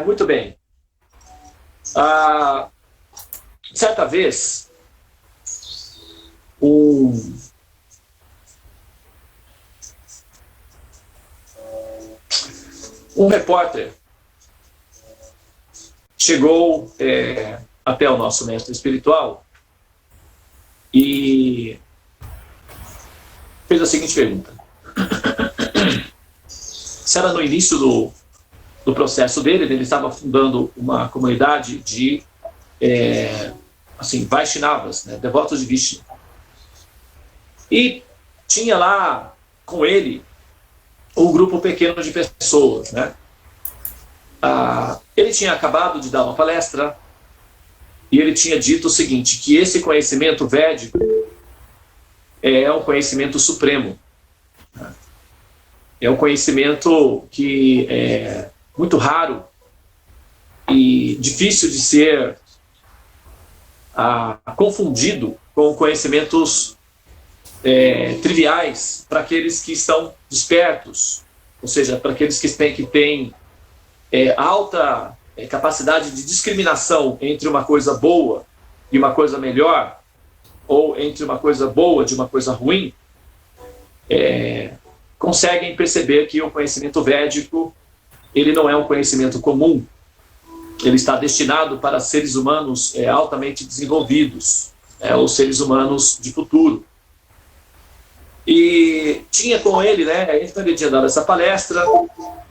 Muito bem. Ah, certa vez, um, um repórter chegou até o nosso mestre espiritual e fez a seguinte pergunta: se era no início do processo dele, ele estava fundando uma comunidade de Vaishnavas, né, devotos de Vishnu. E tinha lá com ele um grupo pequeno de pessoas, né? Ele tinha acabado de dar uma palestra e ele tinha dito o seguinte, que esse conhecimento védico é um conhecimento supremo. É um conhecimento que é muito raro e difícil de ser confundido com conhecimentos triviais para aqueles que estão despertos, ou seja, para aqueles que têm alta capacidade de discriminação entre uma coisa boa e uma coisa melhor, ou entre uma coisa boa de uma coisa ruim, conseguem perceber que o conhecimento védico ele não é um conhecimento comum, ele está destinado para seres humanos altamente desenvolvidos, ou seres humanos de futuro. E tinha com ele, né, ele tinha dado essa palestra,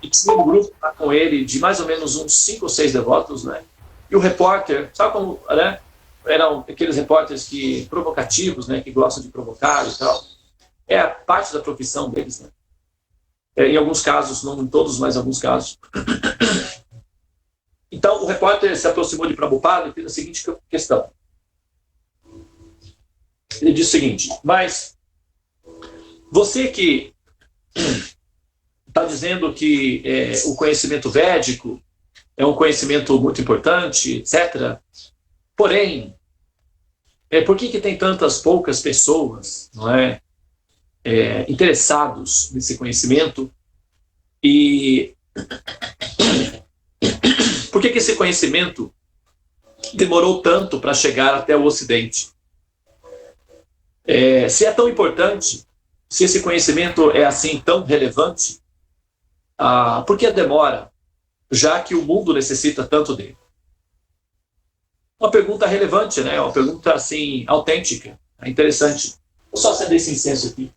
e tinha um grupo com ele de mais ou menos uns 5 ou 6 devotos, né? E o repórter, sabe como, né? Eram aqueles repórteres provocativos, né, que gostam de provocar e tal. É a parte da profissão deles, né? Em alguns casos, não em todos, mas em alguns casos. Então, o repórter se aproximou de Prabhupada e fez a seguinte questão. Ele disse o seguinte: mas você que está dizendo que o conhecimento védico é um conhecimento muito importante, etc. Porém, por que tem tantas poucas pessoas, não é, interessados nesse conhecimento? E por que esse conhecimento demorou tanto para chegar até o Ocidente? Se é tão importante, se esse conhecimento é assim tão relevante, por que a demora, já que o mundo necessita tanto dele? Uma pergunta relevante, né? Uma pergunta assim autêntica, interessante. Vou só acender esse incenso aqui.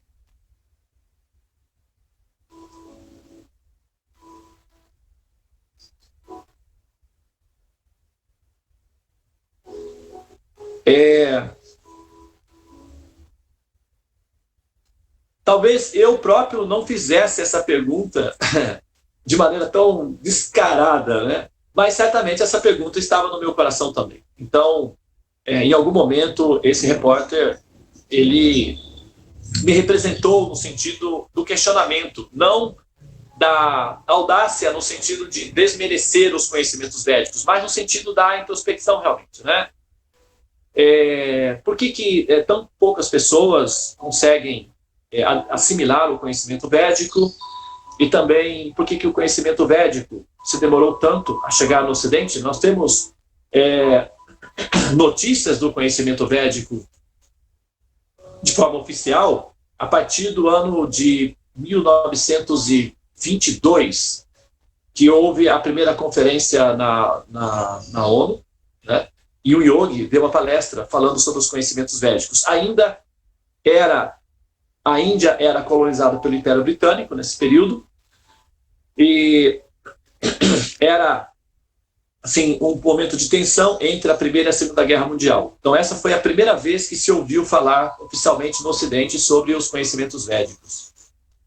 Talvez eu próprio não fizesse essa pergunta de maneira tão descarada, né? Mas certamente essa pergunta estava no meu coração também. Então, em algum momento, esse repórter, ele me representou no sentido do questionamento, não da audácia no sentido de desmerecer os conhecimentos védicos, mas no sentido da introspecção realmente, né? Por que tão poucas pessoas conseguem assimilar o conhecimento védico? E também, por que o conhecimento védico se demorou tanto a chegar no Ocidente? Nós temos notícias do conhecimento védico de forma oficial a partir do ano de 1922, que houve a primeira conferência na ONU, né? E o Yogi deu uma palestra falando sobre os conhecimentos védicos. A Índia era colonizada pelo Império Britânico nesse período e era assim um momento de tensão entre a Primeira e a Segunda Guerra Mundial. Então essa foi a primeira vez que se ouviu falar oficialmente no Ocidente sobre os conhecimentos védicos.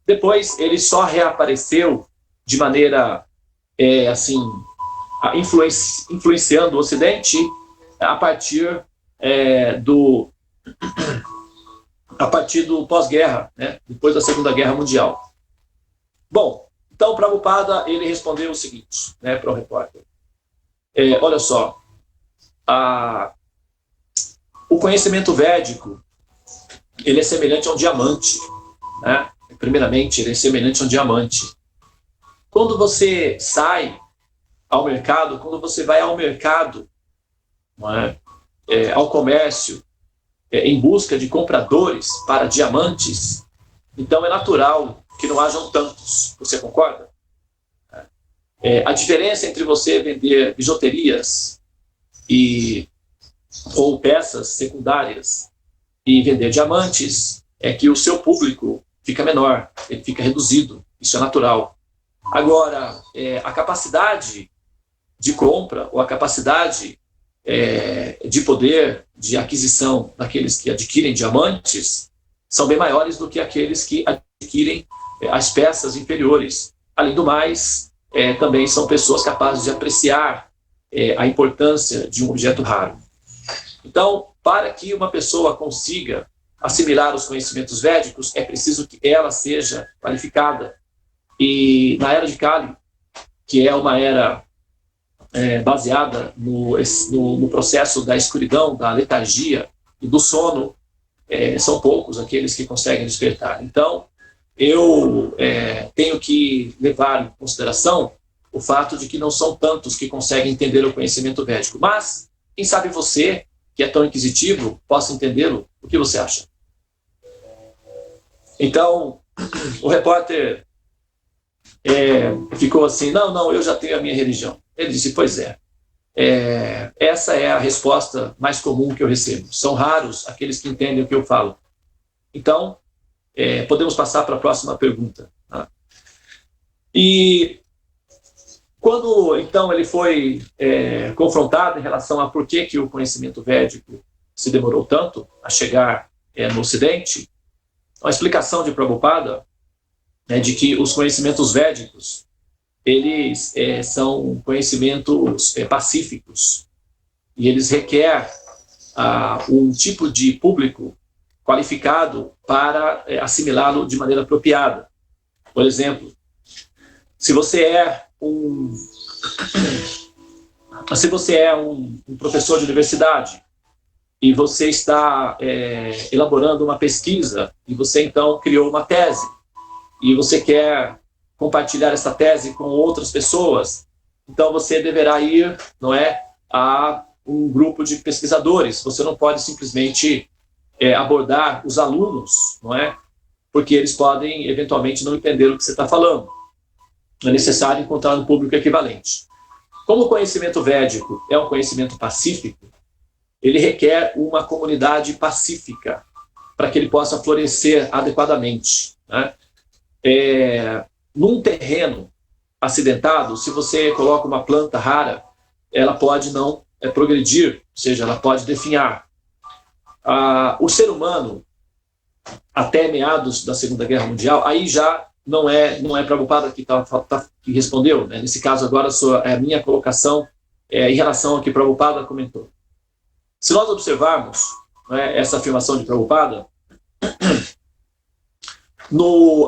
Depois ele só reapareceu de maneira influenciando o Ocidente a partir do pós-guerra, né? Depois da Segunda Guerra Mundial. Bom, então Prabhupada ele respondeu o seguinte, né, para o repórter: olha só, o conhecimento védico ele é semelhante a um diamante, né? Primeiramente, ele é semelhante a um diamante. Quando você sai ao mercado, quando você vai ao mercado, não é? Ao comércio, em busca de compradores para diamantes, então é natural que não hajam tantos. Você concorda? A diferença entre você vender bijuterias ou peças secundárias e vender diamantes é que o seu público fica menor, ele fica reduzido. Isso é natural. Agora, a capacidade de compra ou a capacidade de poder de aquisição daqueles que adquirem diamantes são bem maiores do que aqueles que adquirem as peças inferiores. Além do mais, também são pessoas capazes de apreciar a importância de um objeto raro. Então, para que uma pessoa consiga assimilar os conhecimentos védicos, é preciso que ela seja qualificada. E na era de Kali, que é uma era baseada no processo da escuridão, da letargia e do sono, são poucos aqueles que conseguem despertar. Então, eu tenho que levar em consideração o fato de que não são tantos que conseguem entender o conhecimento védico. Mas, quem sabe você, que é tão inquisitivo, possa entendê-lo. O que você acha? Então, o repórter ficou assim, não, eu já tenho a minha religião. Ele disse, pois essa é a resposta mais comum que eu recebo. São raros aqueles que entendem o que eu falo. Então, podemos passar para a próxima pergunta. Tá? E quando, então, ele foi confrontado em relação a por que o conhecimento védico se demorou tanto a chegar no Ocidente, a explicação de Prabhupada é de que os conhecimentos védicos, eles são conhecimentos pacíficos, e eles requerem um tipo de público qualificado para assimilá-lo de maneira apropriada. Por exemplo, se você é um professor de universidade e você está elaborando uma pesquisa e você então criou uma tese e você quer compartilhar essa tese com outras pessoas, então você deverá ir, não é, a um grupo de pesquisadores. Você não pode simplesmente abordar os alunos, não é, porque eles podem eventualmente não entender o que você está falando. É necessário encontrar um público equivalente. Como o conhecimento védico é um conhecimento pacífico, ele requer uma comunidade pacífica para que ele possa florescer adequadamente, né? Num terreno acidentado, se você coloca uma planta rara, ela pode não progredir, ou seja, ela pode definhar. O ser humano, até meados da Segunda Guerra Mundial, aí já não é Prabhupada que respondeu, né? Nesse caso agora é a minha colocação em relação ao que Prabhupada comentou. Se nós observarmos, né, essa afirmação de Prabhupada,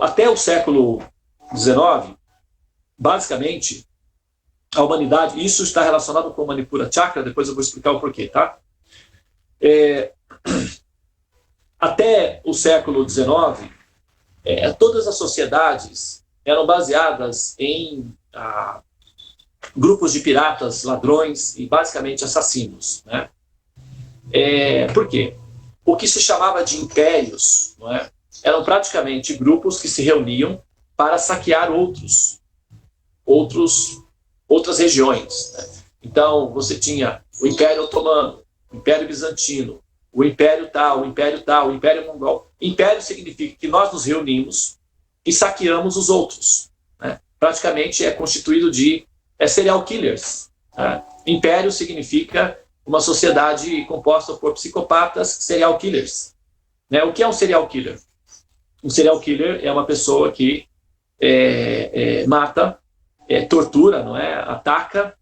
até o século XIX, basicamente, a humanidade, isso está relacionado com o Manipura Chakra, depois eu vou explicar o porquê, tá? Até o século XIX, todas as sociedades eram baseadas em grupos de piratas, ladrões e basicamente assassinos, né? Por quê? O que se chamava de impérios, não é? Eram praticamente grupos que se reuniam para saquear outras regiões, né? Então, você tinha o Império Otomano, o Império Bizantino, o Império tal, o Império Mongol. Império significa que nós nos reunimos e saqueamos os outros, né? Praticamente é constituído de serial killers, né? Império significa uma sociedade composta por psicopatas serial killers, né? O que é um serial killer? Um serial killer é uma pessoa que mata, tortura, não é? Ataca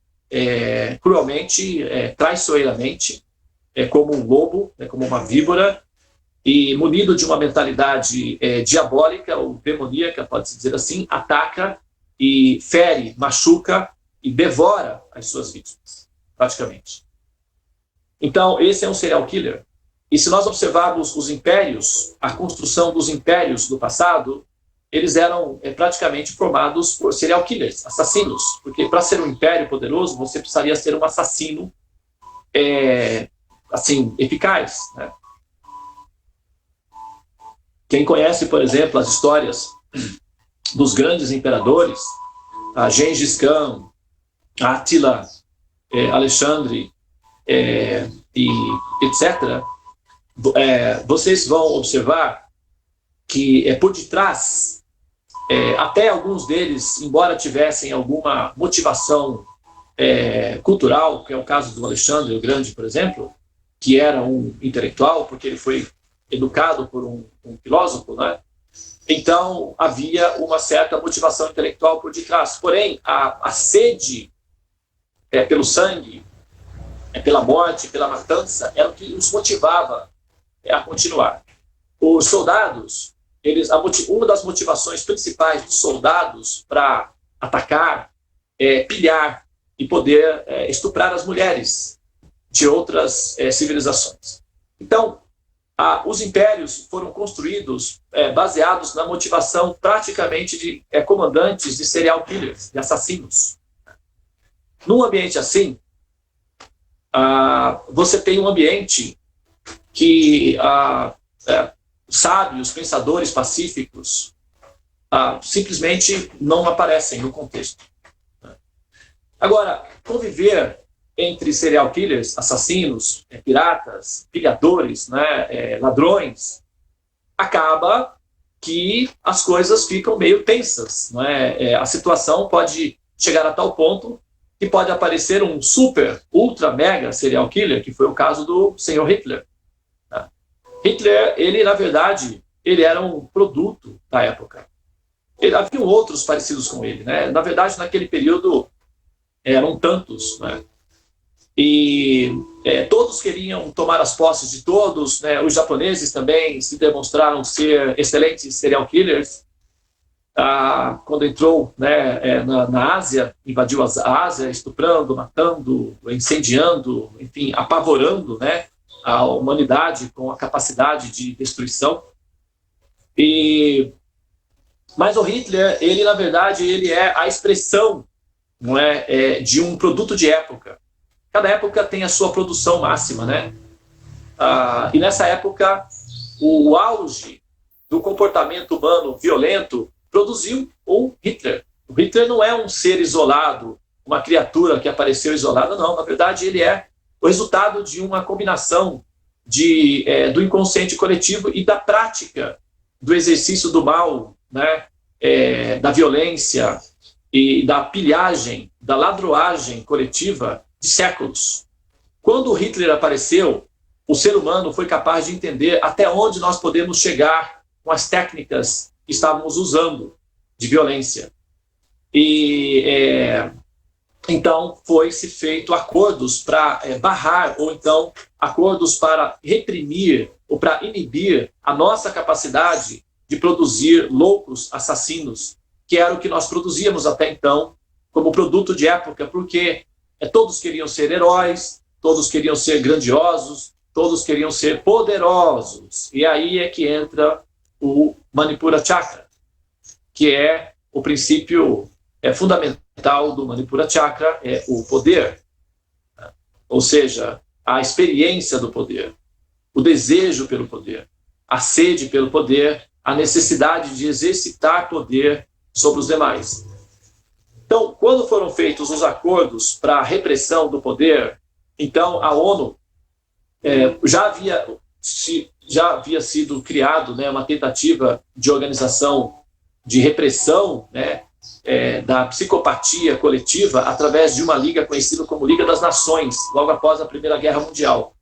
cruelmente, traiçoeiramente, como um lobo, como uma víbora, e munido de uma mentalidade diabólica ou demoníaca, pode-se dizer assim, ataca e fere, machuca e devora as suas vítimas, praticamente. Então, esse é um serial killer. E se nós observarmos os impérios, a construção dos impérios do passado, eles eram praticamente formados por serial killers, assassinos, porque para ser um império poderoso, você precisaria ser um assassino assim, eficaz, né? Quem conhece, por exemplo, as histórias dos grandes imperadores, a Gengis Khan, a Attila, Alexandre, e etc., vocês vão observar que por detrás, até alguns deles, embora tivessem alguma motivação cultural, que é o caso do Alexandre o Grande, por exemplo, que era um intelectual, porque ele foi educado por um filósofo, né? Então havia uma certa motivação intelectual por detrás. Porém, a sede pelo sangue, pela morte, pela matança, era o que os motivava a continuar. Os soldados, uma das motivações principais dos soldados para atacar é pilhar e poder estuprar as mulheres de outras civilizações. Então, os impérios foram construídos baseados na motivação praticamente de comandantes de serial killers, de assassinos. Num ambiente assim, você tem um ambiente que sábios, pensadores pacíficos simplesmente não aparecem no contexto. Agora, conviver entre serial killers, assassinos, piratas, pilhadores, né, ladrões, acaba que as coisas ficam meio tensas. Né? A situação pode chegar a tal ponto que pode aparecer um super, ultra, mega serial killer, que foi o caso do senhor Hitler. Hitler, ele, na verdade, ele era um produto da época. Havia outros parecidos com ele. Né? Na verdade, naquele período, eram tantos, né? E todos queriam tomar as posses de todos, né? Os japoneses também se demonstraram ser excelentes serial killers. Quando entrou, né, na Ásia, invadiu a Ásia, estuprando, matando, incendiando, enfim, apavorando, né, a humanidade com a capacidade de destruição. Mas o Hitler, ele na verdade, ele é a expressão, não é, de um produto de época. Cada época tem a sua produção máxima, né? E nessa época, o auge do comportamento humano violento produziu o Hitler. O Hitler não é um ser isolado, uma criatura que apareceu isolada, não. Na verdade, ele é o resultado de uma combinação do inconsciente coletivo e da prática do exercício do mal, né? Da violência e da pilhagem, da ladroagem coletiva de séculos. Quando Hitler apareceu, o ser humano foi capaz de entender até onde nós podemos chegar com as técnicas que estávamos usando de violência. Então, foi-se feito acordos para barrar, ou então acordos para reprimir ou para inibir a nossa capacidade de produzir loucos assassinos, que era o que nós produzíamos até então, como produto de época, porque todos queriam ser heróis, todos queriam ser grandiosos, todos queriam ser poderosos. E aí é que entra o Manipura Chakra, que é o princípio fundamental do Manipura Chakra, é o poder. Ou seja, a experiência do poder, o desejo pelo poder, a sede pelo poder, a necessidade de exercitar poder sobre os demais. Então, quando foram feitos os acordos para a repressão do poder, então a ONU já havia sido criado, né, uma tentativa de organização de repressão, né, da psicopatia coletiva através de uma liga conhecida como Liga das Nações, logo após a Primeira Guerra Mundial.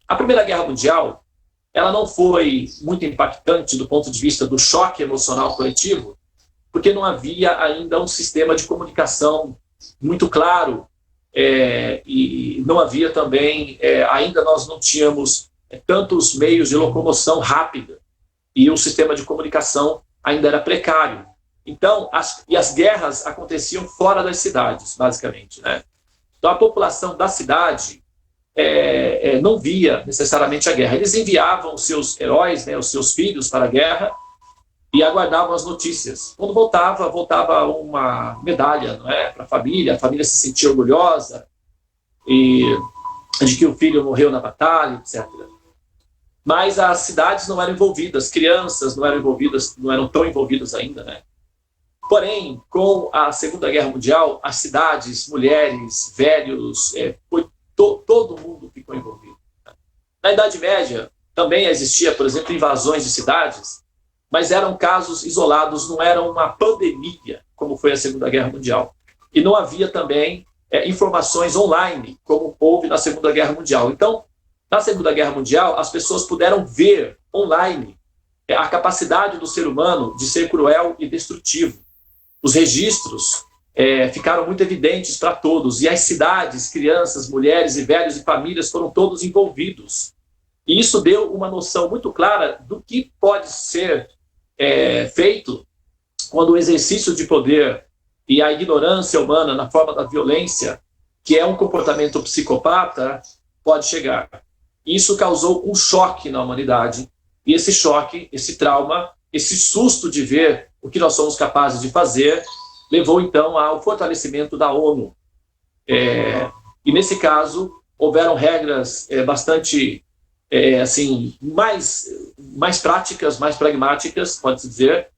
A Primeira Guerra Mundial, ela não foi muito impactante do ponto de vista do choque emocional coletivo, porque não havia ainda um sistema de comunicação muito claro, e não havia também, ainda nós não tínhamos tantos meios de locomoção rápida, e o sistema de comunicação ainda era precário. Então, as guerras aconteciam fora das cidades, basicamente, né? Então, a população da cidade não via necessariamente a guerra. Eles enviavam os seus heróis, né, os seus filhos para a guerra, e aguardavam as notícias. Quando voltava uma medalha, não é, para a família se sentia orgulhosa e de que o filho morreu na batalha, etc. Mas as cidades não eram envolvidas, crianças não eram envolvidas, não eram tão envolvidas ainda, né? Porém, com a Segunda Guerra Mundial, as cidades, mulheres, velhos, todo mundo ficou envolvido. Na Idade Média, também existia, por exemplo, invasões de cidades, mas eram casos isolados, não era uma pandemia, como foi a Segunda Guerra Mundial. E não havia também informações online, como houve na Segunda Guerra Mundial. Então, na Segunda Guerra Mundial, as pessoas puderam ver online a capacidade do ser humano de ser cruel e destrutivo. Os registros ficaram muito evidentes para todos, e as cidades, crianças, mulheres e velhos e famílias foram todos envolvidos. E isso deu uma noção muito clara do que pode ser feito quando o exercício de poder e a ignorância humana na forma da violência, que é um comportamento psicopata, pode chegar. Isso causou um choque na humanidade, e esse choque, esse trauma, esse susto de ver o que nós somos capazes de fazer, levou então ao fortalecimento da ONU. E nesse caso, houveram regras bastante assim, mais práticas, mais pragmáticas, pode-se dizer,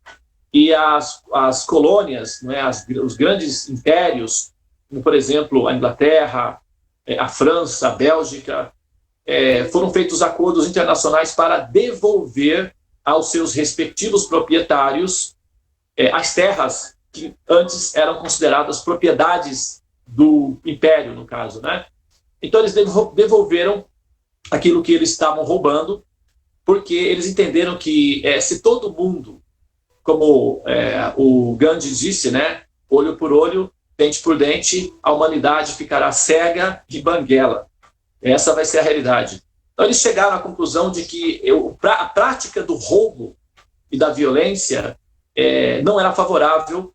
e as colônias, não é, os grandes impérios, como por exemplo a Inglaterra, a França, a Bélgica, foram feitos acordos internacionais para devolver aos seus respectivos proprietários as terras que antes eram consideradas propriedades do império, no caso, né? Então eles devolveram aquilo que eles estavam roubando, porque eles entenderam que se todo mundo, como o Gandhi disse, né, olho por olho, dente por dente, a humanidade ficará cega e banguela. Essa vai ser a realidade. Então eles chegaram à conclusão de que a prática do roubo e da violência não era favorável.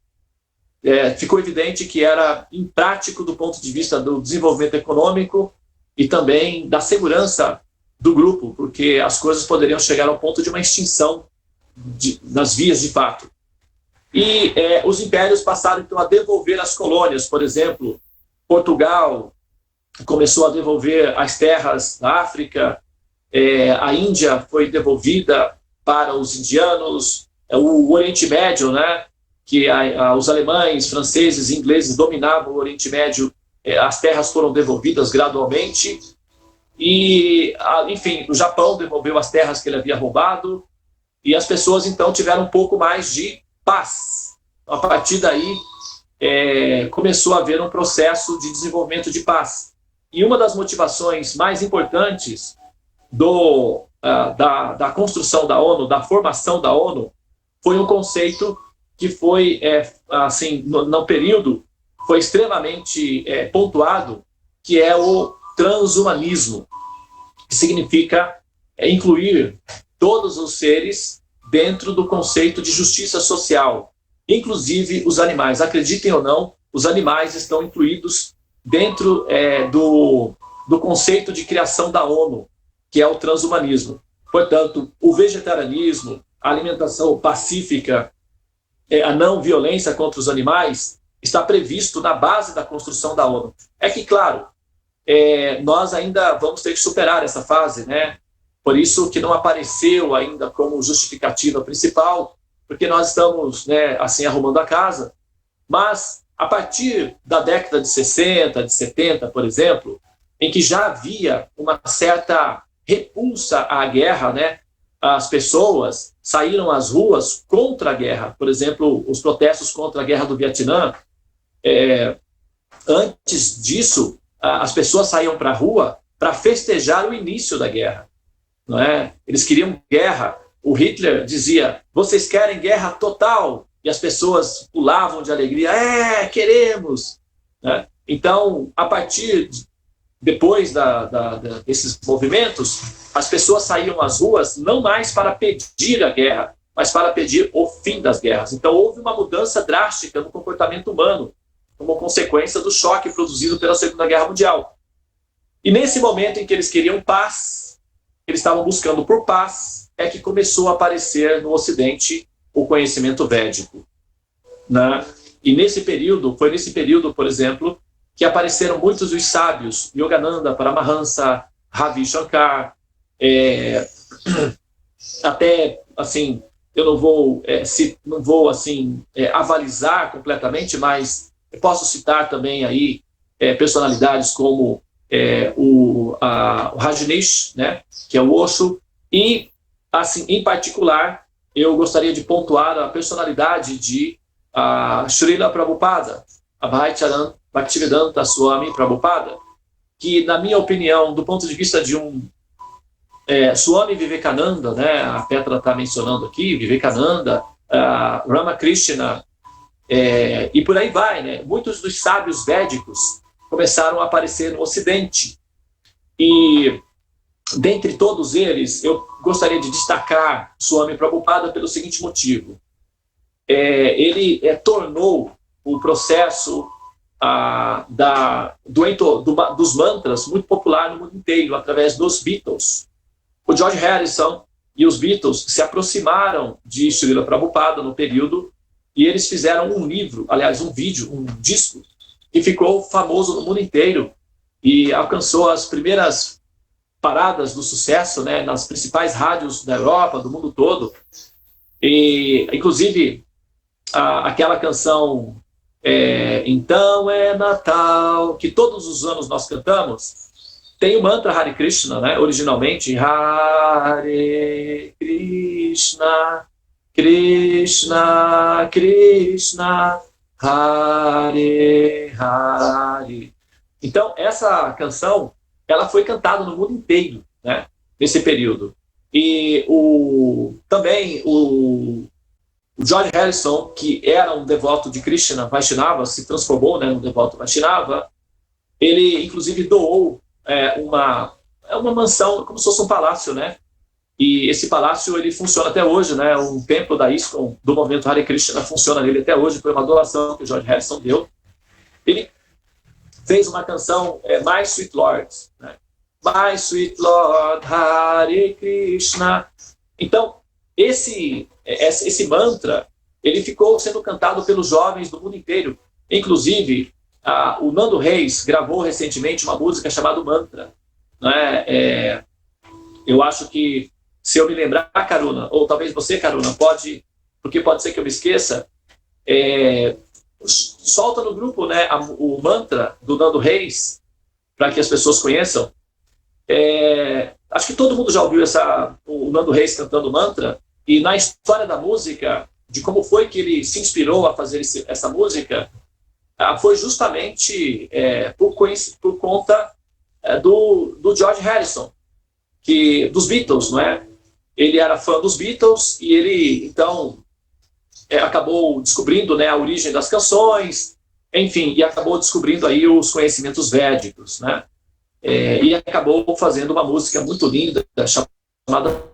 Ficou evidente que era imprático do ponto de vista do desenvolvimento econômico e também da segurança do grupo, porque as coisas poderiam chegar ao ponto de uma extinção nas vias de fato. E os impérios passaram então a devolver as colônias, por exemplo, Portugal começou a devolver as terras da África, a Índia foi devolvida para os indianos, o Oriente Médio, né, que os alemães, franceses e ingleses dominavam o Oriente Médio, as terras foram devolvidas gradualmente, e, enfim, o Japão devolveu as terras que ele havia roubado, e as pessoas então tiveram um pouco mais de paz. A partir daí, começou a haver um processo de desenvolvimento de paz. E uma das motivações mais importantes da construção da ONU, da formação da ONU, foi um conceito que foi, assim, no período, foi extremamente pontuado, que é o transhumanismo, que significa incluir todos os seres dentro do conceito de justiça social, inclusive os animais. Acreditem ou não, os animais estão incluídos dentro do conceito de criação da ONU, que é o transhumanismo. Portanto, o vegetarianismo, a alimentação pacífica, a não violência contra os animais, está previsto na base da construção da ONU. É que, claro, nós ainda vamos ter que superar essa fase, né? Por isso que não apareceu ainda como justificativa principal, porque nós estamos, né, assim, arrumando a casa. Mas, a partir da década de 60, de 70, por exemplo, em que já havia uma certa repulsa à guerra, né? As pessoas saíram às ruas contra a guerra. Por exemplo, os protestos contra a guerra do Vietnã. Antes disso, as pessoas saíam para a rua para festejar o início da guerra. Não é? Eles queriam guerra. O Hitler dizia, vocês querem guerra total? E as pessoas pulavam de alegria, queremos. Né? Então, a partir depois desses movimentos, as pessoas saíam às ruas não mais para pedir a guerra, mas para pedir o fim das guerras. Então, houve uma mudança drástica no comportamento humano, como consequência do choque produzido pela Segunda Guerra Mundial. E nesse momento em que eles queriam paz, eles estavam buscando por paz, é que começou a aparecer no Ocidente o conhecimento védico, né? E foi nesse período, por exemplo, que apareceram muitos dos sábios, Yogananda, Paramahansa, Ravi Shankar, até, assim, eu não vou avalizar completamente, mas eu posso citar também aí personalidades como o Rajneesh, né, que é o Osho, e, assim, em particular, eu gostaria de pontuar a personalidade de Srila Prabhupada, Abhaycharan Bhaktivedanta Swami Prabhupada, que, na minha opinião, do ponto de vista de um Swami Vivekananda, né, a Petra está mencionando aqui, Vivekananda, Ramakrishna, e por aí vai, né? Muitos dos sábios védicos começaram a aparecer no Ocidente. E, dentre todos eles, eu gostaria de destacar Swami Prabhupada pelo seguinte motivo. Ele tornou o processo dos mantras muito popular no mundo inteiro, através dos Beatles. O George Harrison e os Beatles se aproximaram de Srila Prabhupada no período, e eles fizeram um livro, aliás, um vídeo, um disco, que ficou famoso no mundo inteiro e alcançou as primeiras paradas do sucesso, né, nas principais rádios da Europa, do mundo todo. E, inclusive, aquela canção Então é Natal, que todos os anos nós cantamos, tem o mantra Hare Krishna, né? Originalmente, Hare Krishna, Krishna Krishna, Hare Hare. Então, essa canção, ela foi cantada no mundo inteiro, né? Nesse período. E também o George Harrison, que era um devoto de Krishna, Vaishnava, se transformou, né, num devoto Vaishnava. Ele, inclusive, doou uma mansão, como se fosse um palácio, né? E esse palácio, ele funciona até hoje, né? Um templo da ISKCON, do movimento Hare Krishna, funciona nele até hoje. Foi uma doação que o George Harrison deu. Ele fez uma canção, My Sweet Lord, né? My Sweet Lord, Hare Krishna. Então, esse mantra, ele ficou sendo cantado pelos jovens do mundo inteiro. Inclusive, o Nando Reis gravou recentemente uma música chamada Mantra, né? Eu acho que, se eu me lembrar, Karuna, ou talvez você, Karuna, porque pode ser que eu me esqueça, solta no grupo, né, o mantra do Nando Reis, para que as pessoas conheçam. Acho que todo mundo já ouviu o Nando Reis cantando mantra, e na história da música, de como foi que ele se inspirou a fazer essa música, foi justamente por conta do George Harrison, dos Beatles, não é? Ele era fã dos Beatles e ele, então, acabou descobrindo, né, a origem das canções, enfim, e acabou descobrindo aí os conhecimentos védicos, né? E acabou fazendo uma música muito linda, chamada...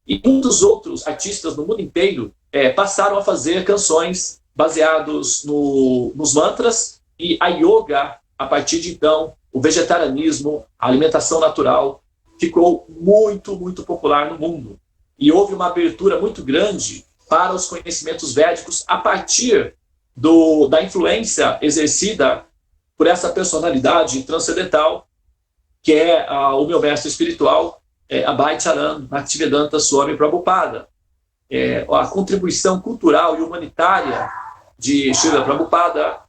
E muitos outros artistas no mundo inteiro passaram a fazer canções baseados nos mantras, e a yoga, a partir de então, o vegetarianismo, a alimentação natural, ficou muito, muito popular no mundo. E houve uma abertura muito grande para os conhecimentos védicos a partir da influência exercida por essa personalidade transcendental, que é o meu mestre espiritual, Abhaycharan Bhaktivedanta Swami Prabhupada. A contribuição cultural e humanitária de Srila Prabhupada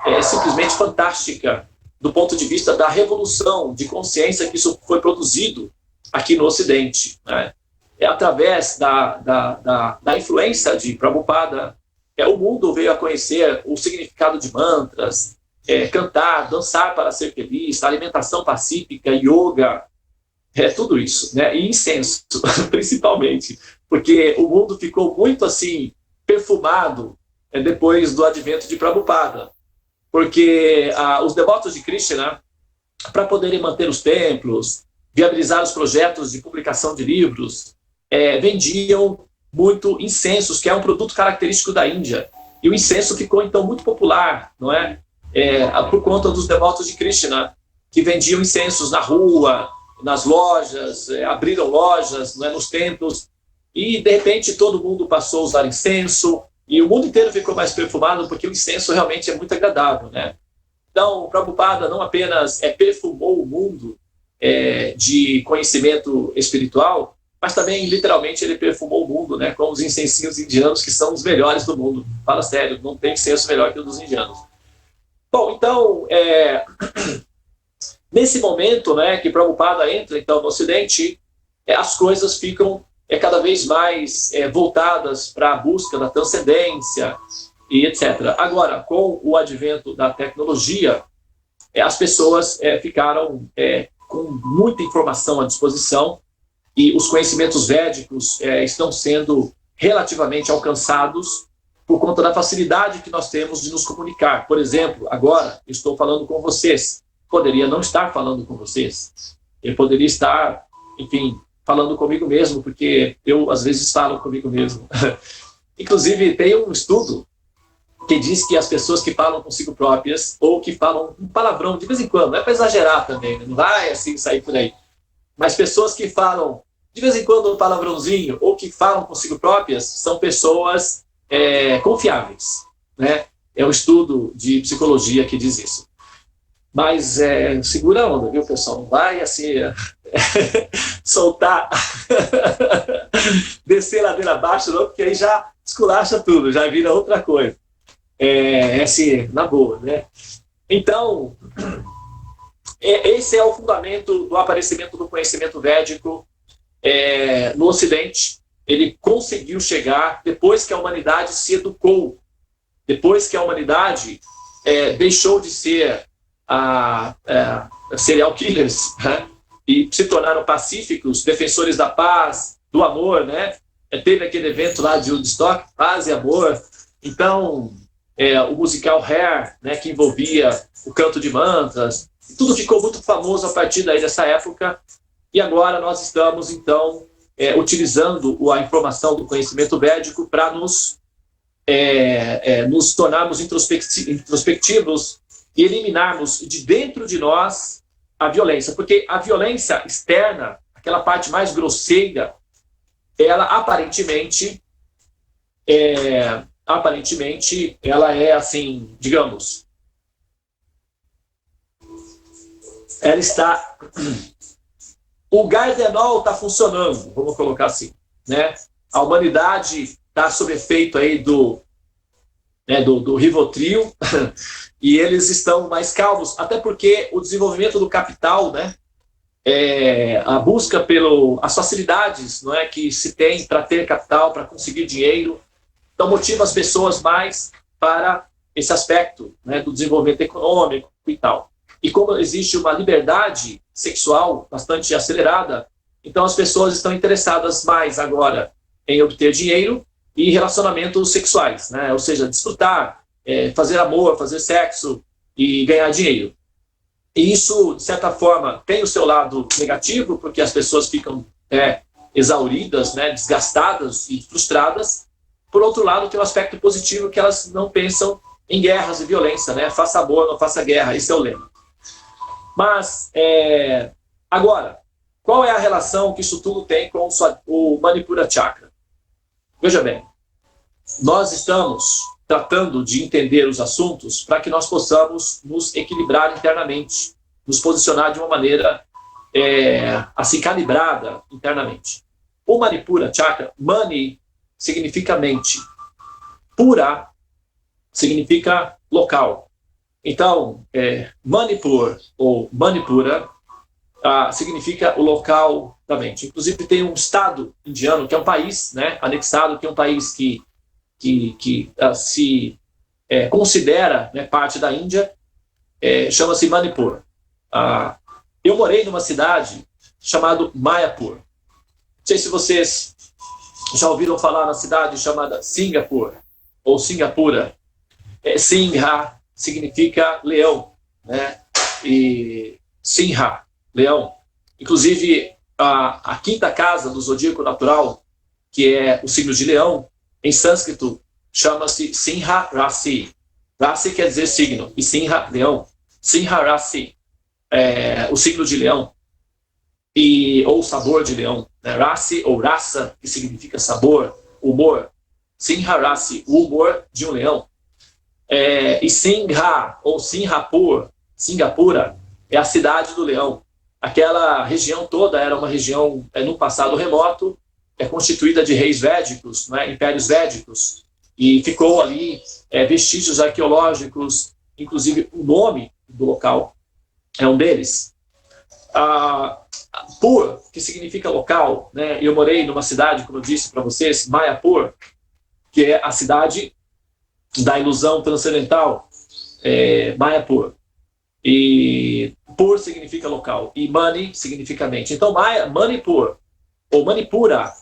é simplesmente fantástica, do ponto de vista da revolução de consciência que isso foi produzido aqui no Ocidente, né? Através da influência de Prabhupada, o mundo veio a conhecer o significado de mantras, cantar, dançar para ser feliz, alimentação pacífica, yoga, tudo isso, né? E incenso, principalmente, porque o mundo ficou muito assim perfumado depois do advento de Prabhupada, porque os devotos de Krishna, para poderem manter os templos, viabilizar os projetos de publicação de livros, vendiam muito incensos, que é um produto característico da Índia. E o incenso ficou, então, muito popular, não é? Por conta dos devotos de Krishna, que vendiam incensos na rua, nas lojas, abriram lojas, não é, nos templos. e de repente todo mundo passou a usar incenso, e o mundo inteiro ficou mais perfumado, porque o incenso realmente é muito agradável, né? Então, o Prabhupada não apenas perfumou o mundo de conhecimento espiritual, mas também, literalmente, ele perfumou o mundo, né, com os incensinhos indianos, que são os melhores do mundo. Fala sério, não tem incenso melhor que o dos indianos. Bom, então, nesse momento, né, que Prabhupada entra então, no Ocidente, as coisas ficam cada vez mais voltadas para a busca da transcendência e etc. Agora, com o advento da tecnologia, as pessoas ficaram com muita informação à disposição, e os conhecimentos védicos estão sendo relativamente alcançados por conta da facilidade que nós temos de nos comunicar. Por exemplo, agora estou falando com vocês. Poderia não estar falando com vocês. Eu poderia estar, enfim, falando comigo mesmo, porque eu, às vezes, falo comigo mesmo. Inclusive, tem um estudo que diz que as pessoas que falam consigo próprias, ou que falam um palavrão de vez em quando, não é para exagerar também, né? Não vai assim sair por aí, mas pessoas que falam de vez em quando um palavrãozinho, ou que falam consigo próprias, são pessoas confiáveis, né? É um estudo de psicologia que diz isso. Mas segura a onda, viu, pessoal? Não vai assim soltar, descer ladeira abaixo, não, porque aí já esculacha tudo, já vira outra coisa. Assim, na boa, né? Então, esse é o fundamento do aparecimento do conhecimento védico no Ocidente. Ele conseguiu chegar depois que a humanidade se educou, depois que a humanidade deixou de ser serial killers, né? E se tornaram pacíficos, defensores da paz, do amor, né? Teve aquele evento lá de Woodstock, paz e amor. Então, o musical Hair, né, que envolvia o canto de mantras, tudo ficou muito famoso a partir daí dessa época. E agora nós estamos, então, utilizando a informação do conhecimento védico para nos tornarmos introspectivos e eliminarmos de dentro de nós a violência. Porque a violência externa, aquela parte mais grosseira, ela aparentemente ela é assim, digamos, ela está... O Gardenol está funcionando, vamos colocar assim, né? A humanidade está sob efeito aí do Rivotril e eles estão mais calmos, até porque o desenvolvimento do capital, né? A busca as facilidades, não é, que se tem para ter capital, para conseguir dinheiro, então motiva as pessoas mais para esse aspecto, né, do desenvolvimento econômico e tal. E como existe uma liberdade sexual bastante acelerada, então as pessoas estão interessadas mais agora em obter dinheiro e relacionamentos sexuais, né? Ou seja, desfrutar, fazer amor, fazer sexo e ganhar dinheiro. E isso, de certa forma, tem o seu lado negativo, porque as pessoas ficam exauridas, né, desgastadas e frustradas. Por outro lado, tem um aspecto positivo, que elas não pensam em guerras e violência, né? Faça amor, não faça guerra, esse é o lema. Mas, agora, qual é a relação que isso tudo tem com o Manipura Chakra? Veja bem, nós estamos tratando de entender os assuntos para que nós possamos nos equilibrar internamente, nos posicionar de uma maneira assim, calibrada internamente. O Manipura Chakra, Mani significa mente, Pura significa local. Então, Manipur ou Manipura significa o local da mente. Inclusive, tem um estado indiano, que é um país, né, anexado, que é um país que se considera, né, parte da Índia, chama-se Manipur. Eu morei numa cidade chamada Mayapur. Não sei se vocês já ouviram falar na cidade chamada Singapur, ou Singapura. Singha significa leão, né? E Sinha, leão. Inclusive, a quinta casa do zodíaco natural, que é o signo de leão, em sânscrito, chama-se Sinha Rasi. Rasi quer dizer signo, e Sinha, leão. Sinha Rasi, o signo de leão. ou sabor de leão, né? Rasi ou raça, que significa sabor, humor. Sinharasi, o humor de um leão. E Singha ou Singapura, é a cidade do leão. Aquela região toda era uma região, no passado remoto, constituída de reis védicos, né, impérios védicos, e ficou ali vestígios arqueológicos, inclusive o nome do local é um deles. Pur, que significa local, né? Eu morei numa cidade, como eu disse para vocês, Mayapur, que é a cidade da ilusão transcendental, Mayapur. E Pur significa local, e Mani significa mente. Então, Manipur, ou Manipura,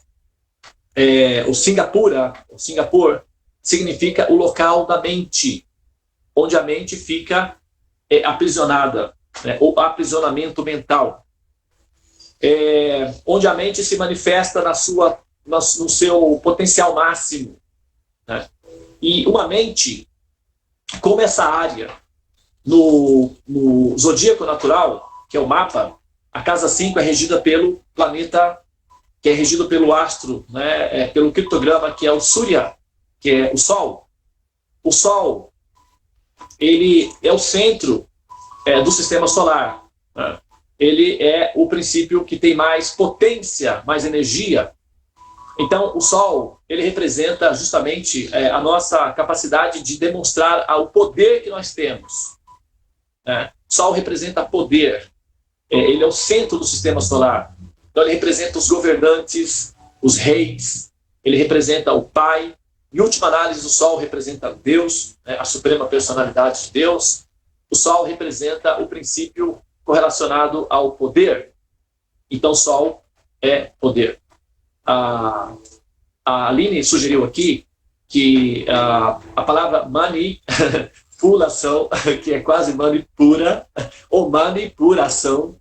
ou Singapur, significa o local da mente, onde a mente fica aprisionada, né? Ou aprisionamento mental. Onde a mente se manifesta no seu potencial máximo, né? E uma mente, como essa área no zodíaco natural, que é o mapa, a casa 5 é regida pelo planeta, que é regido pelo astro, né? Pelo criptograma, que é o Surya, que é o Sol. O Sol, ele é o centro do sistema solar, né? Ele é o princípio que tem mais potência, mais energia. Então, o Sol, ele representa justamente a nossa capacidade de demonstrar o poder que nós temos. O Sol representa poder. Ele é o centro do sistema solar. Então, ele representa os governantes, os reis. Ele representa o Pai. Em última análise, o Sol representa Deus, né, a suprema personalidade de Deus. O Sol representa o princípio correlacionado ao poder. Então, o Sol é poder. A Aline sugeriu aqui que a palavra manipulação, que é quase manipura, ou manipuração,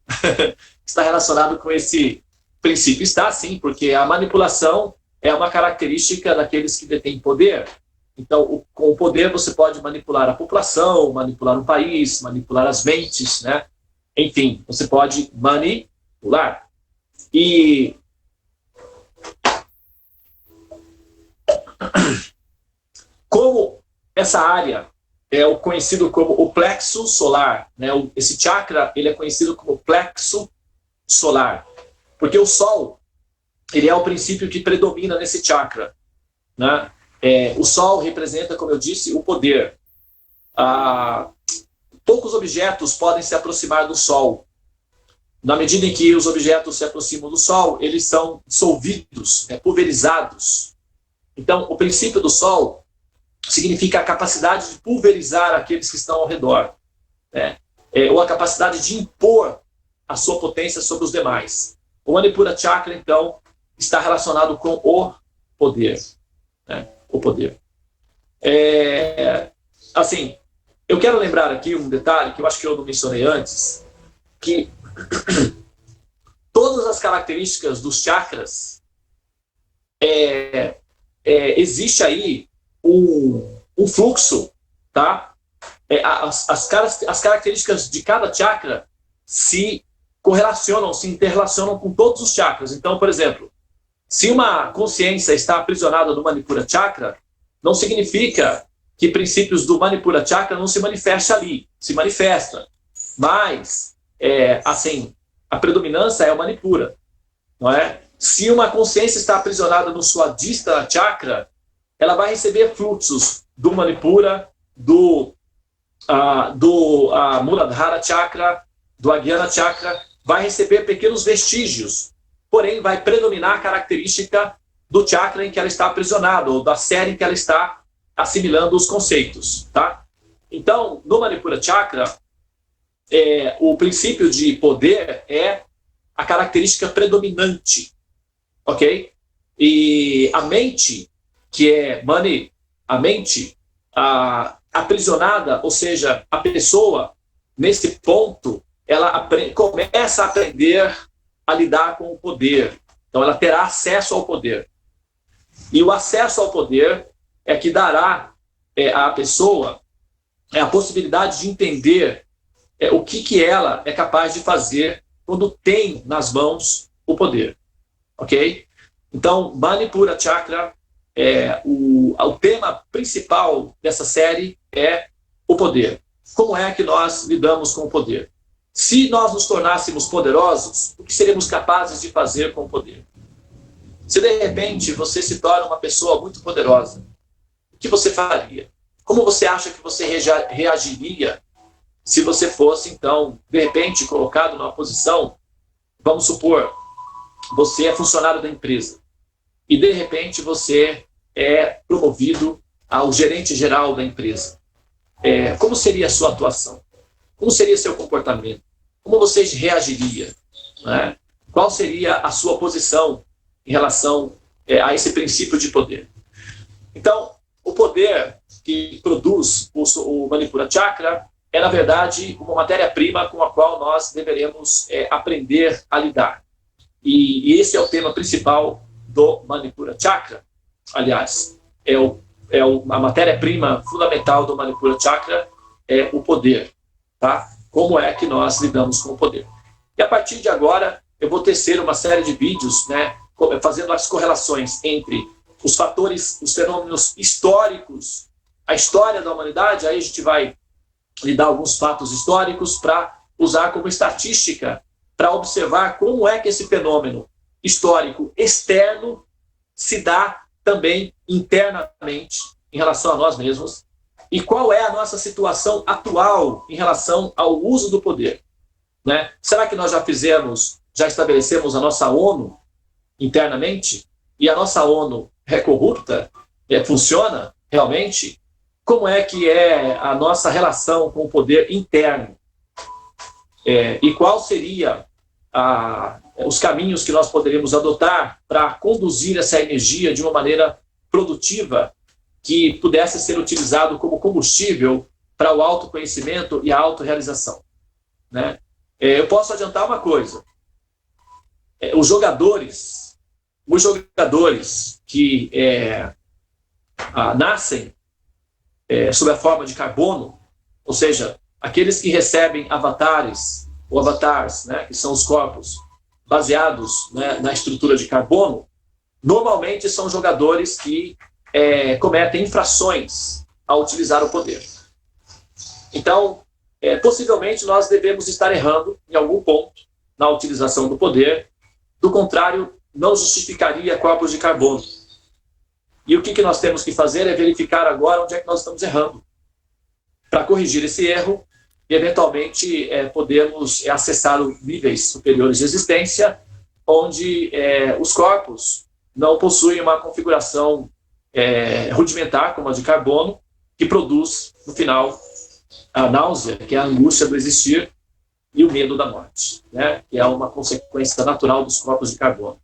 está relacionado com esse princípio. Está sim, porque a manipulação é uma característica daqueles que detêm poder. Então, com o poder você pode manipular a população, manipular um país, manipular as mentes, né? Enfim, você pode manipular. E como essa área é o conhecido como o plexo solar, né? Esse chakra, ele é conhecido como plexo solar, porque o Sol, ele é o princípio que predomina nesse chakra, né? O Sol representa, como eu disse, o poder. Poucos objetos podem se aproximar do Sol. Na medida em que os objetos se aproximam do Sol, eles são dissolvidos, pulverizados. Então, o princípio do Sol significa a capacidade de pulverizar aqueles que estão ao redor, né? Ou a capacidade de impor a sua potência sobre os demais. O Manipura Chakra, então, está relacionado com o poder, né? O poder. Assim, eu quero lembrar aqui um detalhe que eu acho que eu não mencionei antes, que todas as características dos chakras, existe aí um fluxo, tá? As características de cada chakra se correlacionam, se interrelacionam com todos os chakras. Então, por exemplo, se uma consciência está aprisionada no Manipura Chakra, não significa que princípios do Manipura Chakra não se manifestem ali, se manifesta. Mas, assim, a predominância é o Manipura, não é? Se uma consciência está aprisionada no Swadhisthana Chakra, ela vai receber fluxos do Manipura, do Muladhara Chakra, do Agyana Chakra, vai receber pequenos vestígios, porém vai predominar a característica do chakra em que ela está aprisionada, ou da série em que ela está assimilando os conceitos, tá? Então, no Manipura Chakra, o princípio de poder é a característica predominante, ok? E a mente, que é Mani, a mente aprisionada, ou seja, a pessoa, nesse ponto, ela começa a aprender a lidar com o poder. Então, ela terá acesso ao poder. E o acesso ao poder é que dará à pessoa a possibilidade de entender o que ela é capaz de fazer quando tem nas mãos o poder, ok? Então, Manipura Chakra, o tema principal dessa série é o poder. Como é que nós lidamos com o poder? Se nós nos tornássemos poderosos, o que seríamos capazes de fazer com o poder? Se de repente você se torna uma pessoa muito poderosa, o que você faria? Como você acha que você reagiria se você fosse, então, de repente, colocado numa posição, vamos supor, você é funcionário da empresa e, de repente, você é promovido ao gerente geral da empresa. Como seria a sua atuação? Como seria seu comportamento? Como você reagiria? Né? Qual seria a sua posição em relação a esse princípio de poder? Então, o poder que produz o Manipura Chakra é, na verdade, uma matéria-prima com a qual nós deveremos aprender a lidar. E esse é o tema principal do Manipura Chakra. Aliás, a matéria-prima fundamental do Manipura Chakra é o poder. Tá? Como é que nós lidamos com o poder? E a partir de agora, eu vou tecer uma série de vídeos, né, fazendo as correlações entre os fatores, os fenômenos históricos, a história da humanidade. Aí a gente vai lhe dar alguns fatos históricos para usar como estatística, para observar como é que esse fenômeno histórico externo se dá também internamente em relação a nós mesmos, e qual é a nossa situação atual em relação ao uso do poder. Né? Será que nós já estabelecemos a nossa ONU internamente? E a nossa ONU é corrupta? Funciona realmente? Como é que é a nossa relação com o poder interno? E qual seria os caminhos que nós poderíamos adotar para conduzir essa energia de uma maneira produtiva que pudesse ser utilizado como combustível para o autoconhecimento e a autorrealização? Né? Eu posso adiantar uma coisa. Os jogadores que nascem sob a forma de carbono, ou seja, aqueles que recebem avatares, ou avatars, né, que são os corpos baseados, né, na estrutura de carbono, normalmente são jogadores que cometem infrações ao utilizar o poder. Então, possivelmente nós devemos estar errando em algum ponto na utilização do poder, do contrário, não justificaria corpos de carbono. E o que nós temos que fazer é verificar agora onde é que nós estamos errando, para corrigir esse erro e, eventualmente, podermos acessar os níveis superiores de existência, onde os corpos não possuem uma configuração rudimentar, como a de carbono, que produz, no final, a náusea, que é a angústia do existir, e o medo da morte, né? Que é uma consequência natural dos corpos de carbono.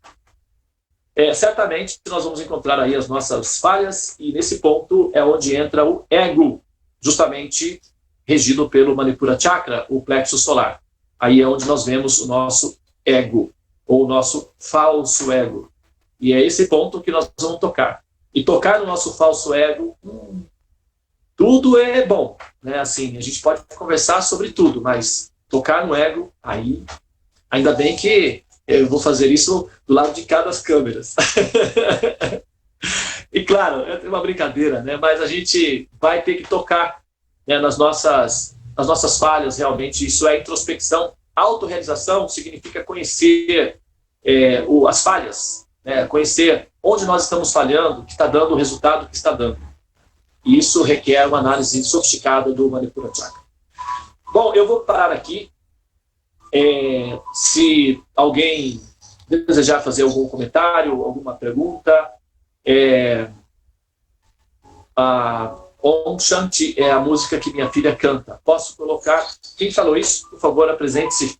Certamente nós vamos encontrar aí as nossas falhas, e nesse ponto é onde entra o ego, justamente regido pelo Manipura Chakra, o plexo solar. Aí é onde nós vemos o nosso ego, ou o nosso falso ego. E é esse ponto que nós vamos tocar. E tocar no nosso falso ego, tudo é bom, né? Assim, a gente pode conversar sobre tudo, mas tocar no ego, aí, ainda bem que eu vou fazer isso do lado de cá das câmeras. E claro, é uma brincadeira, né? Mas a gente vai ter que tocar, né, nas nossas falhas, realmente. Isso é introspecção. Autorrealização significa conhecer as falhas, né? Conhecer onde nós estamos falhando, que está dando o resultado que está dando. E isso requer uma análise sofisticada do Manipura Chakra. Bom, eu vou parar aqui. Se alguém desejar fazer algum comentário, alguma pergunta, a Om Shanti é a música que minha filha canta. Posso colocar? Quem falou isso? Por favor, apresente-se.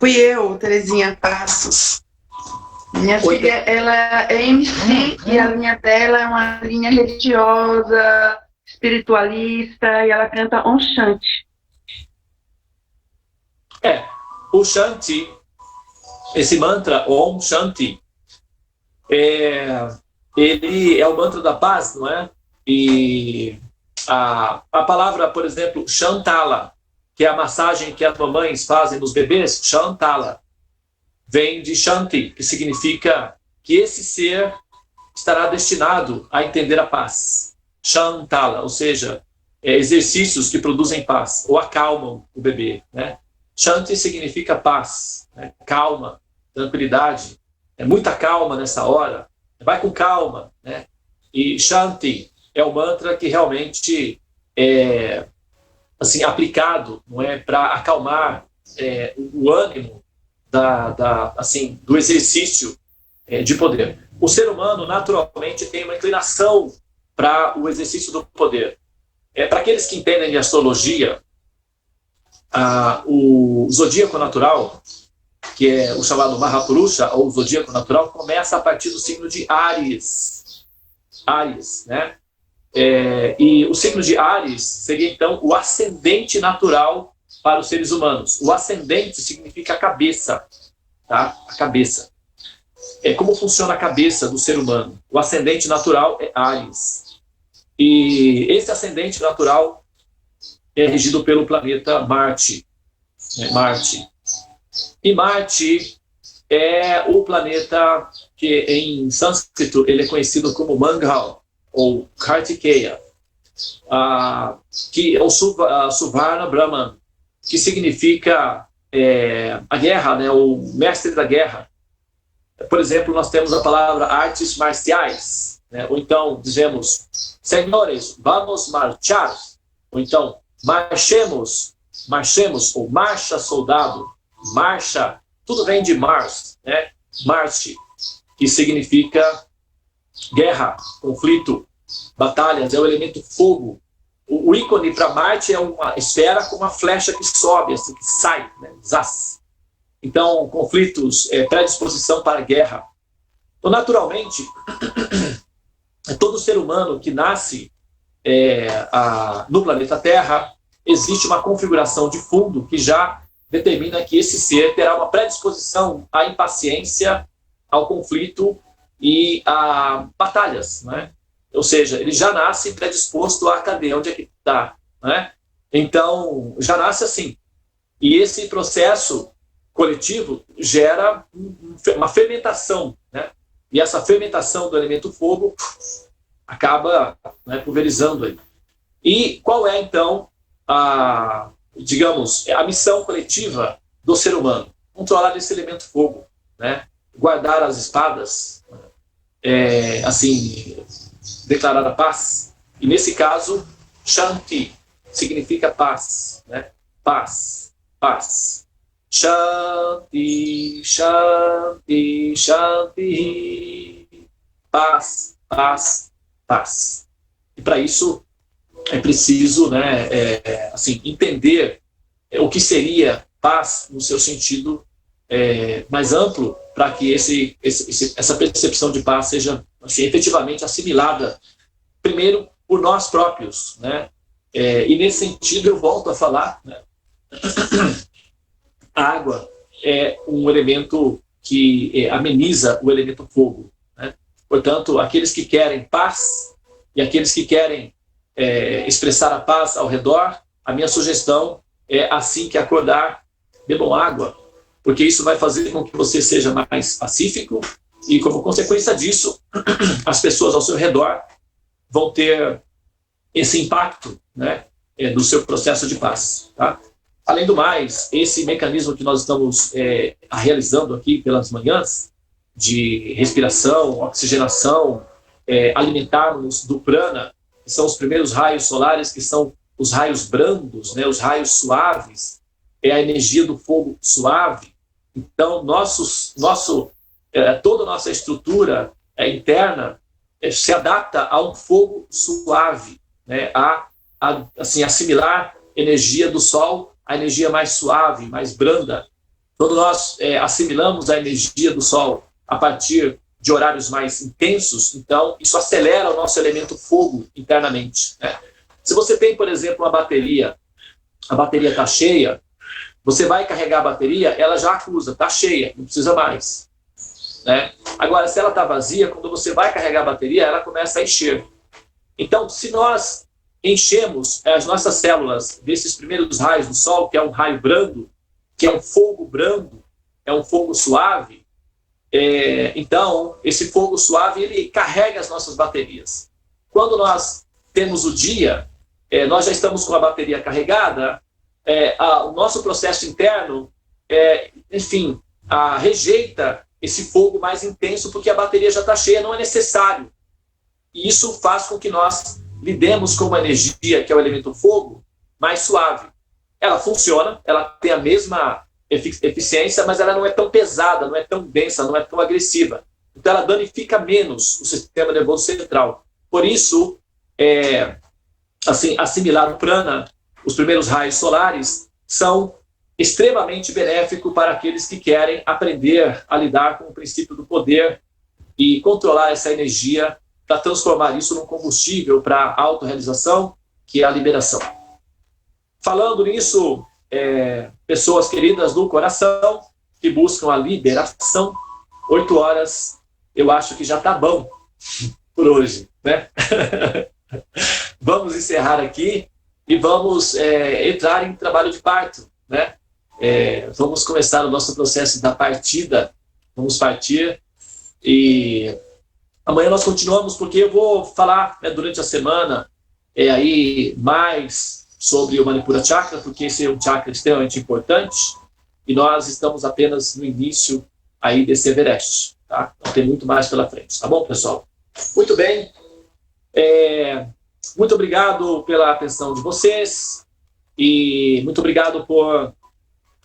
Fui eu, Terezinha Passos. Minha filha, ela é MC e a linha dela é uma linha religiosa, espiritualista, e ela canta Om Shanti. O Shanti, esse mantra Om Shanti, ele é o mantra da paz, não é? E a palavra, por exemplo, Shantala, que é a massagem que as mamães fazem nos bebês, Shantala, vem de Shanti, que significa que esse ser estará destinado a entender a paz. Shantala, ou seja, exercícios que produzem paz, ou acalmam o bebê, né? Shanti significa paz, né? Calma, tranquilidade, muita calma nessa hora, vai com calma, né? E Shanti é o mantra que realmente é assim, aplicado, não é, para acalmar o ânimo assim, do exercício de poder. O ser humano, naturalmente, tem uma inclinação para o exercício do poder. Para aqueles que entendem de astrologia, o zodíaco natural, que é o chamado Mahapurusha, ou zodíaco natural, começa a partir do signo de Áries. Áries, né? E o signo de Áries seria, então, o ascendente natural para os seres humanos. O ascendente significa a cabeça, tá? A cabeça. Como funciona a cabeça do ser humano. O ascendente natural é Áries. E esse ascendente natural é regido pelo planeta Marte. Marte. E Marte é o planeta que, em sânscrito, ele é conhecido como Mangal, ou Kartikeya, que é o Suvarna Brahman, que significa a guerra, né, o mestre da guerra. Por exemplo, nós temos a palavra artes marciais, né, ou então dizemos, senhores, vamos marchar, ou então, marchemos, ou marcha soldado, marcha, tudo vem de Mars, né, Marte, que significa guerra, conflito, batalhas, é o elemento fogo. O ícone para Marte é uma esfera com uma flecha que sobe, assim, que sai, né? Zaz. Então, conflitos, predisposição para a guerra. Então, naturalmente, todo ser humano que nasce no planeta Terra, existe uma configuração de fundo que já determina que esse ser terá uma predisposição à impaciência, ao conflito e a batalhas, né? Ou seja, ele já nasce predisposto a cadê, onde é que está, né? Então, já nasce assim. E esse processo coletivo gera uma fermentação, né? E essa fermentação do elemento fogo acaba, né, pulverizando ele. E qual é, então, digamos, a missão coletiva do ser humano? Controlar esse elemento fogo, né? Guardar as espadas, assim, declarar a paz. E nesse caso, Shanti significa paz, né? Paz, paz. Shanti, Shanti, Shanti. Paz, paz, paz. E para isso é preciso, né, assim, entender o que seria paz no seu sentido mais amplo, para que essa percepção de paz seja, assim, efetivamente assimilada, primeiro, por nós próprios, né? E nesse sentido eu volto a falar, né? A água é um elemento que ameniza o elemento fogo, né? Portanto, aqueles que querem paz e aqueles que querem expressar a paz ao redor, a minha sugestão é, assim que acordar, bebam água, porque isso vai fazer com que você seja mais pacífico e, como consequência disso, as pessoas ao seu redor vão ter esse impacto, né, do seu processo de paz, tá? Além do mais, esse mecanismo que nós estamos realizando aqui pelas manhãs, de respiração, oxigenação, alimentarmos do prana, que são os primeiros raios solares, que são os raios brandos, né, os raios suaves, é a energia do fogo suave. Então, toda a nossa estrutura interna se adapta a um fogo suave, né, assim, assimilar energia do sol, a energia mais suave, mais branda. Quando nós assimilamos a energia do sol a partir de horários mais intensos, então isso acelera o nosso elemento fogo internamente, né? Se você tem, por exemplo, uma bateria, a bateria está cheia, você vai carregar a bateria, ela já acusa, está cheia, não precisa mais, né? Agora, se ela está vazia, quando você vai carregar a bateria, ela começa a encher. Então, se nós enchemos as nossas células desses primeiros raios do Sol, que é um raio brando, que é um fogo brando, é um fogo suave, então, esse fogo suave, ele carrega as nossas baterias. Quando nós temos o dia, nós já estamos com a bateria carregada, o nosso processo interno, enfim, rejeita esse fogo mais intenso, porque a bateria já está cheia, não é necessário. E isso faz com que nós lidemos com uma energia, que é o elemento fogo, mais suave. Ela funciona, ela tem a mesma eficiência, mas ela não é tão pesada, não é tão densa, não é tão agressiva. Então ela danifica menos o sistema nervoso central. Por isso, assim, assimilar o prana, os primeiros raios solares, são extremamente benéficos para aqueles que querem aprender a lidar com o princípio do poder e controlar essa energia para transformar isso num combustível para a autorrealização, que é a liberação. Falando nisso, pessoas queridas do coração, que buscam a liberação, 8 horas, eu acho que já está bom por hoje, né? Vamos encerrar aqui e vamos entrar em trabalho de parto, né? Vamos começar o nosso processo da partida, vamos partir e amanhã nós continuamos, porque eu vou falar durante a semana aí mais sobre o Manipura Chakra, porque esse é um chakra extremamente importante e nós estamos apenas no início aí desse Everest, tá? Então tem muito mais pela frente, tá bom, pessoal? Muito bem, muito obrigado pela atenção de vocês e muito obrigado por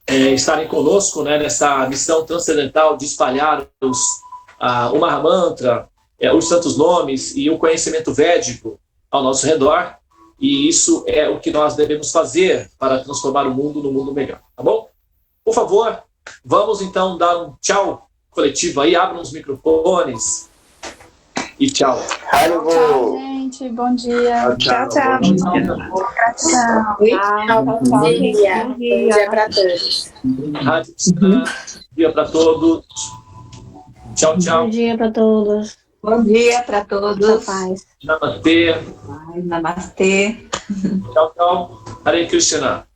estarem conosco, né, nessa missão transcendental de espalhar o Mahamantra, os santos nomes e o conhecimento védico ao nosso redor. E isso é o que nós devemos fazer para transformar o mundo num mundo melhor, tá bom? Por favor, vamos então dar um tchau coletivo aí, abram os microfones e tchau. Tchau, gente. Bom dia. Tchau, tchau. Gratidão. Bom dia para todos. Rádio Krishna, bom dia para todos. Tchau, tchau. Bom dia para todos. Bom dia para todos. Paz. Namastê. Namastê. Tchau, tchau. Hare Krishna.